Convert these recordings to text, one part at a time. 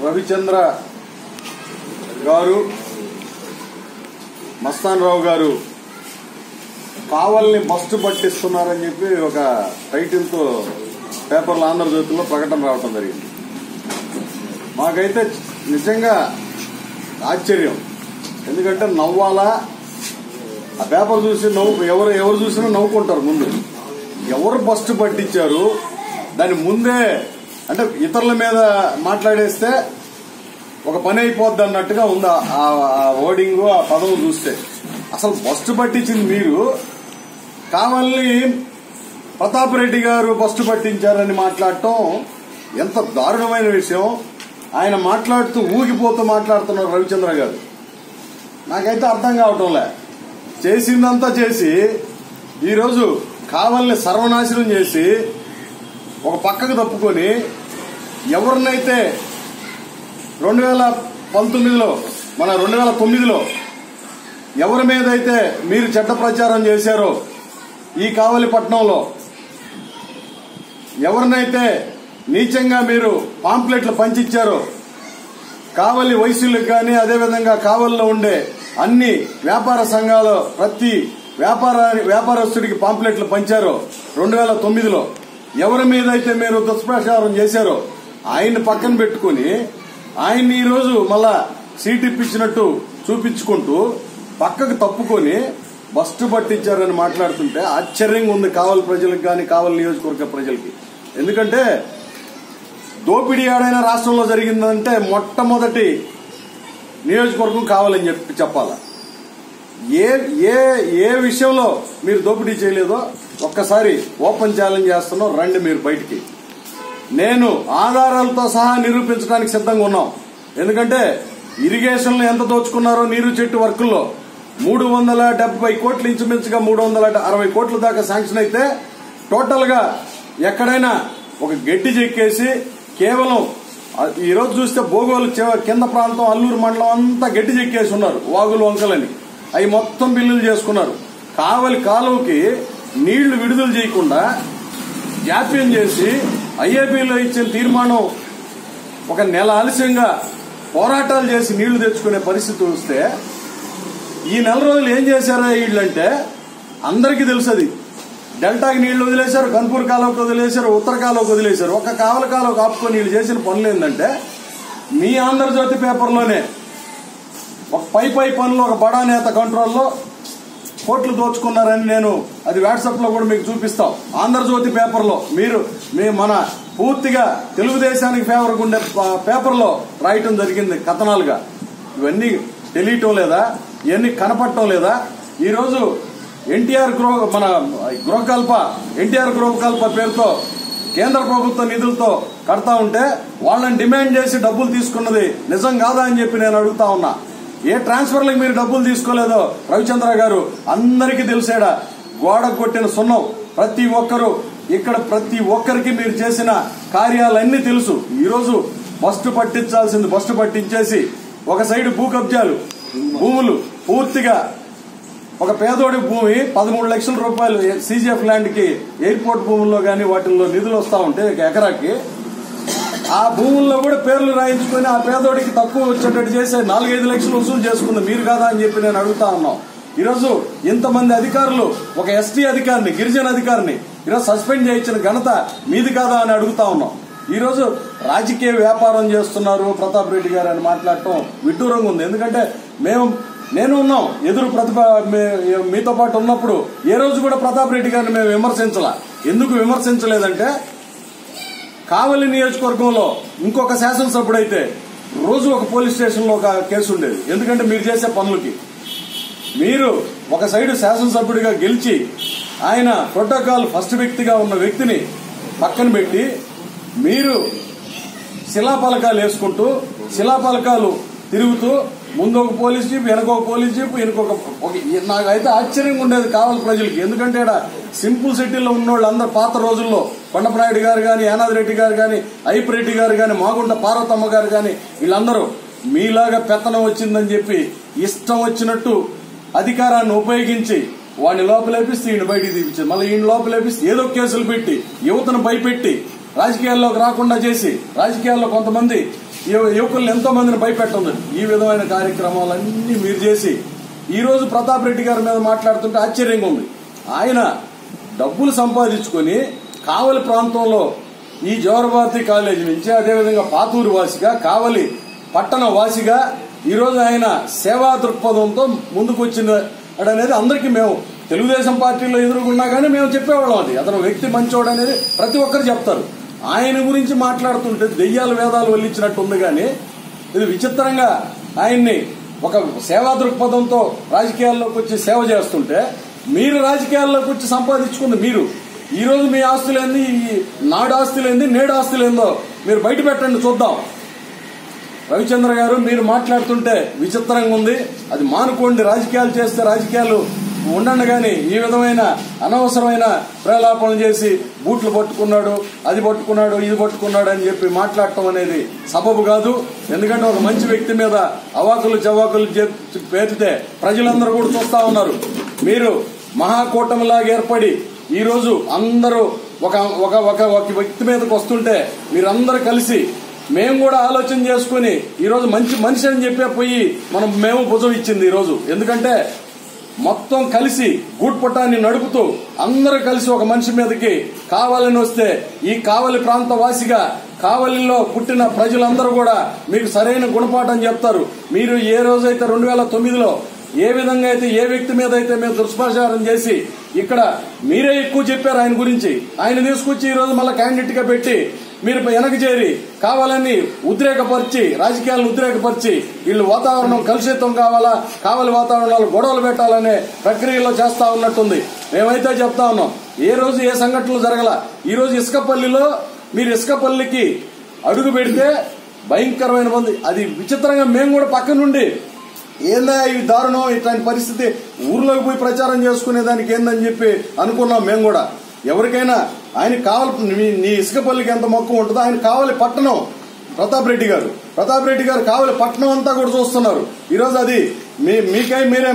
రవిచంద్ర గారు, మస్తాన్ రావు గారు కావల్ని బస్టు పట్టిస్తున్నారని చెప్పి ఒక టైటిల్తో పేపర్లో ఆంధ్రజ్యోతిలో ప్రకటన రావటం జరిగింది. మాకైతే నిజంగా ఆశ్చర్యం. ఎందుకంటే నవ్వాలా, ఆ పేపర్ చూసి ఎవరు చూసినా నవ్వుకుంటారు. ముందు ఎవరు బస్టు పట్టించారు, దాని ముందే అంటే ఇతరుల మీద మాట్లాడేస్తే ఒక పని అయిపోద్ది అన్నట్టుగా ఉంది ఆ ఓడింగ్, ఆ పదం చూస్తే. అసలు బస్టు పట్టించింది మీరు. కావల్ని ప్రతాప్ రెడ్డి గారు బస్టు పట్టించారని మాట్లాడటం ఎంత దారుణమైన విషయం. ఆయన మాట్లాడుతూ ఊగిపోతూ మాట్లాడుతున్నారు రవిచంద్ర గారు. నాకైతే అర్థం కావటంలే. చేసిందంతా చేసి ఈరోజు కావల్ని సర్వనాశనం చేసి ఒక పక్కకు తప్పుకొని ఎవరినైతే 2019లో ఎవరి మీద అయితే మీరు చెడ్డ ప్రచారం చేశారో, ఈ కావలిపట్నంలో ఎవరినైతే నీచంగా మీరు పాంప్లెట్లు పంచిచ్చారో, కావలి వైశ్యులకు కానీ అదేవిధంగా కావలిలో ఉండే అన్ని వ్యాపార సంఘాలు ప్రతి వ్యాపారస్తుడికి పాంప్లెట్లు పంచారో 2009లో, ఎవరి మీద అయితే మీరు దుష్ప్రచారం చేశారో ఆయన్ని పక్కన పెట్టుకుని ఆయన్ని ఈరోజు మళ్ళా సీట్ ఇప్పించినట్టు చూపించుకుంటూ పక్కకు తప్పుకొని బస్టు పట్టించారని మాట్లాడుతుంటే ఆశ్చర్యంగా ఉంది కావలి ప్రజలకు కానీ కావలి నియోజకవర్గ ప్రజలకి. ఎందుకంటే దోపిడీ ఏడైనా రాష్ట్రంలో జరిగిందంటే మొట్టమొదటి నియోజకవర్గం కావాలని చెప్పాలా. ఏ విషయంలో మీరు దోపిడీ చేయలేదో ఒక్కసారి ఓపెన్ ఛాలెంజ్ చేస్తున్నాం, రండి మీరు బయటికి. నేను ఆధారాలతో సహా నిరూపించడానికి సిద్ధంగా ఉన్నాం. ఎందుకంటే ఇరిగేషన్లో ఎంత దోచుకున్నారో నీరు చెట్టు వర్కుల్లో 370 కోట్లు, ఇంచుమించుగా 360 కోట్ల దాకా శాంక్షన్ అయితే టోటల్ గా ఎక్కడైనా ఒక గట్టి చెక్కేసి కేవలం ఈరోజు చూస్తే భోగోలు కింద ప్రాంతం అల్లూరు మండలం అంతా గట్టి చెక్కేసి ఉన్నారు, వాగులు వంకలని. అవి మొత్తం బిల్లులు చేసుకున్నారు. కావలి కాలువకి నీళ్లు విడుదల చేయకుండా జాప్యం చేసి ఐఏబీలో ఇచ్చిన తీర్మానం ఒక నెల ఆలస్యంగా పోరాటాలు చేసి నీళ్లు తెచ్చుకునే పరిస్థితి వస్తే ఈ నెల రోజులు ఏం చేశారో వీళ్ళంటే అందరికీ తెలుసు. అది డెల్టాకి నీళ్లు వదిలేశారు, కన్పూర్ కాలువకి వదిలేశారు, ఉత్తర కాలువకి వదిలేశారు. ఒక కావలి కాలువకు ఆపుకొని వీళ్ళు చేసిన పనులు ఏంటంటే మీ ఆంధ్రజ్యోతి పేపర్లోనే ఒక పై పనులు ఒక బడా నేత కంట్రోల్లో కోట్లు దోచుకున్నారని నేను అది వాట్సాప్ లో కూడా మీకు చూపిస్తాం. ఆంధ్రజ్యోతి పేపర్లో మన పూర్తిగా తెలుగుదేశానికి ఫేవర్ ఉండే పేపర్లో రాయటం జరిగింది కథనాలుగా. ఇవన్నీ తెలియటం లేదా, ఇవన్నీ కనపడటం లేదా? ఈరోజు ఎన్టీఆర్ గృహకల్ప పేరుతో కేంద్ర ప్రభుత్వ నిధులతో కడతా ఉంటే వాళ్ళని డిమాండ్ చేసి డబ్బులు తీసుకున్నది నిజం కాదా అని చెప్పి నేను అడుగుతా ఉన్నా. ఏ ట్రాన్స్ఫర్లకు మీరు డబ్బులు తీసుకోలేదో రవిచంద్ర గారు అందరికీ తెలిసేడా. గోడకు కొట్టిన సున్నం ప్రతి ఒక్కరూ ఇక్కడ ప్రతి ఒక్కరికి మీరు చేసిన కార్యాలన్నీ తెలుసు. ఈరోజు బస్టు పట్టించాల్సింది బస్టు పట్టించేసి ఒక సైడ్ భూ కబ్జాలు, భూములు పూర్తిగా ఒక పేదోడి భూమి 13 లక్షల రూపాయలు సీజీఎఫ్ ల్యాండ్ కి ఎయిర్పోర్ట్ భూముల్లో గానీ వాటిల్లో నిధులు వస్తా ఉంటే ఎకరాకి ఆ భూముల్లో కూడా పేర్లు రాయించుకుని ఆ పేదోడికి తక్కువ వచ్చేటట్టు చేసి 4-5 లక్షలు వసూలు చేసుకుంది మీరు కాదా అని చెప్పి నేను అడుగుతా ఉన్నాం. ఈరోజు ఇంతమంది అధికారులు, ఒక ఎస్టీ అధికారిని, గిరిజన అధికారిని ఈరోజు సస్పెండ్ చేయించిన ఘనత మీది కాదా అని అడుగుతా ఉన్నాం. ఈరోజు రాజకీయ వ్యాపారం చేస్తున్నారు ప్రతాప్ రెడ్డి గారు అని మాట్లాడటం విడ్డూరంగా ఉంది. ఎందుకంటే నేను ఉన్నాం ఎదురు మీతో పాటు ఉన్నప్పుడు ఏ రోజు కూడా ప్రతాప్ రెడ్డి గారిని మేము విమర్శించాల. ఎందుకు విమర్శించలేదంటే కావలి నియోజకవర్గంలో ఇంకొక శాసనసభ్యుడైతే రోజు ఒక పోలీస్ స్టేషన్ లో ఒక కేసు ఉండేది. ఎందుకంటే మీరు చేసే పనులకి మీరు ఒక సైడు శాసనసభ్యుడిగా గెలిచి ఆయన ప్రోటోకాల్ ఫస్ట్ వ్యక్తిగా ఉన్న వ్యక్తిని పక్కన పెట్టి మీరు శిలాపలకాలు వేసుకుంటూ శిలాపలకాలు తిరుగుతూ ముందు ఒక పోలీస్ జీప్, వెనక ఒక పోలీస్ జీప్, నాకైతే ఆశ్చర్యంగా ఉండేది కావలి ప్రజలకి. ఎందుకంటే ఇక్కడ సింపుల్ సిటీలో ఉన్న వాళ్ళు అందరు పాత రోజుల్లో కొండపనాయుడు గారు గాని, యానాది రెడ్డి గారు గాని, అయ్యప్ప రెడ్డి గారు గాని, మాగుంట పార్వతమ్మ గారు గాని వీళ్ళందరూ మీలాగా పెత్తనం వచ్చిందని చెప్పి ఇష్టం వచ్చినట్టు అధికారాన్ని ఉపయోగించి వాడిని లోపలేపిస్తే ఈయన బయటికి తీపించారు. మళ్ళీ ఈయన లోపలేపిస్తే ఏదో కేసులు పెట్టి యువతను భయపెట్టి రాజకీయాల్లోకి రాకుండా చేసి రాజకీయాల్లో కొంతమంది యువకులను ఎంతో మందిని భయపెట్టింది. ఈ విధమైన కార్యక్రమాలన్నీ మీరు చేసి ఈ రోజు ప్రతాప్ రెడ్డి గారి మీద మాట్లాడుతుంటే ఆశ్చర్యంగా ఉంది. ఆయన డబ్బులు సంపాదించుకొని కావలి ప్రాంతంలో ఈ జవహర్భారతి కాలేజీ నుంచి, అదేవిధంగా పాతూరు వాసిగా, కావలి పట్టణ వాసిగా ఈరోజు ఆయన సేవా దృక్పథంతో ముందుకు వచ్చినాడనేది అందరికీ మేము తెలుగుదేశం పార్టీలో ఎదుర్కొన్నా కానీ మేము చెప్పేవాళ్ళం. అది అతను వ్యక్తి మంచోడు అనేది ప్రతి ఒక్కరు చెప్తారు. ఆయన గురించి మాట్లాడుతుంటే దెయ్యాలు వేదాలు వల్లించినట్టు ఉంది. కానీ ఇది విచిత్రంగా ఆయన్ని ఒక సేవా దృక్పథంతో రాజకీయాల్లోకి వచ్చి సేవ చేస్తుంటే, మీరు రాజకీయాల్లోకి వచ్చి సంపాదించుకుంది మీరు. ఈ రోజు మీ ఆస్తులేంది, నాడు ఆస్తులేంది, నేడు ఆస్తులేందో మీరు బయట పెట్టండి చూద్దాం. రవిచంద్ర గారు మీరు మాట్లాడుతుంటే విచిత్రంగా ఉంది. అది మానుకోండి. రాజకీయాలు చేస్తే రాజకీయాలు ఉండండి, కానీ ఈ విధమైన అనవసరమైన ప్రలాపనలు చేసి బూట్లు పట్టుకున్నాడు, అది పట్టుకున్నాడు, ఇది పట్టుకున్నాడు అని చెప్పి మాట్లాడటం అనేది సబబు కాదు. ఎందుకంటే ఒక మంచి వ్యక్తి మీద అవాకులు చవాకులు పేరితే ప్రజలందరూ కూడా చూస్తా ఉన్నారు. మీరు మహాకూటమిలాగా ఏర్పడి ఈ రోజు అందరూ ఒక వ్యక్తి మీదకి వస్తుంటే మీరందరూ కలిసి మేము కూడా ఆలోచన చేసుకుని ఈరోజు మంచి మనిషి అని చెప్పే పోయి మేము భుజం ఇచ్చింది ఈరోజు. ఎందుకంటే మొత్తం కలిసి గూడ్పటాన్ని నడుపుతూ అందరూ కలిసి ఒక మనిషి మీదకి కావాలని వస్తే, ఈ కావలి ప్రాంత వాసిగా కావలిలో పుట్టిన ప్రజలందరూ కూడా మీకు సరైన గుణపాఠం చెప్తారు. మీరు ఏ రోజైతే 2009లో ఏ విధంగా అయితే ఏ వ్యక్తి మీద అయితే మేము దుష్ప్రచారం చేసి ఇక్కడ మీరే ఎక్కువ చెప్పారు ఆయన గురించి, ఆయన తీసుకొచ్చి ఈ రోజు మళ్ళీ క్యాండిడేట్ గా పెట్టి మీరు వెనక చేరి కావాలని ఉద్రేకపరిచి, రాజకీయాలను ఉద్రేకపరిచి వీళ్ళు వాతావరణం కలుషితం కావాలా, కావలి వాతావరణంలో గొడవలు పెట్టాలనే ప్రక్రియలో చేస్తా ఉన్నట్టుంది. మేమైతే చెప్తా ఉన్నాం, ఏ రోజు ఏ సంఘటనలు జరగల. ఈ రోజు ఇసుకపల్లిలో మీరు ఇసుకపల్లికి అడుగు పెడితే భయంకరమైన మంది. అది విచిత్రంగా మేము కూడా పక్క నుండి ఏందా ఈ దారుణం, ఇట్లాంటి పరిస్థితి ఊర్లోకి పోయి ప్రచారం చేసుకునే దానికి ఏందని చెప్పి అనుకున్నాం మేము కూడా. ఎవరికైనా ఆయన కావాలి, నీ ఇసుకపల్లికి ఎంత మొక్క ఉంటుందో ఆయన కావాలి పట్టణం ప్రతాప్ రెడ్డి గారు కావాలి పట్టణం అంతా కూడా చూస్తున్నారు. ఈరోజు అది మీకై మీరే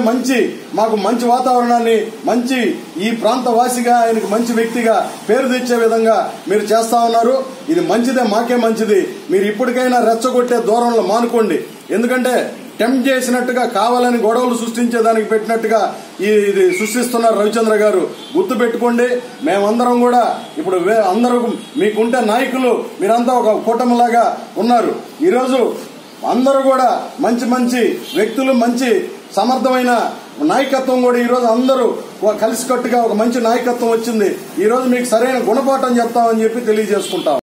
మాకు మంచి వాతావరణాన్ని, మంచి ఈ ప్రాంత వాసిగా ఆయనకు మంచి వ్యక్తిగా పేరు తెచ్చే విధంగా మీరు చేస్తా ఉన్నారు. ఇది మంచిదే, మాకే మంచిది. మీరు ఇప్పటికైనా రెచ్చగొట్టే దూరంలో మానుకోండి. ఎందుకంటే టెంప్ట్ చేసినట్టుగా కావాలని గొడవలు సృష్టించేదానికి పెట్టినట్టుగా ఇది సృష్టిస్తున్నారు రవిచంద్ర గారు. గుర్తు పెట్టుకోండి. మేమందరం కూడా ఇప్పుడు అందరూ మీకుంటే నాయకులు మీరంతా ఒక కూటమిలాగా ఉన్నారు. ఈరోజు అందరూ కూడా మంచి వ్యక్తులు, మంచి సమర్థమైన నాయకత్వం కూడా ఈరోజు అందరూ కలిసికట్టుగా ఒక మంచి నాయకత్వం వచ్చింది. ఈరోజు మీకు సరైన గుణపాఠం చెప్తామని చెప్పి తెలియజేసుకుంటాం.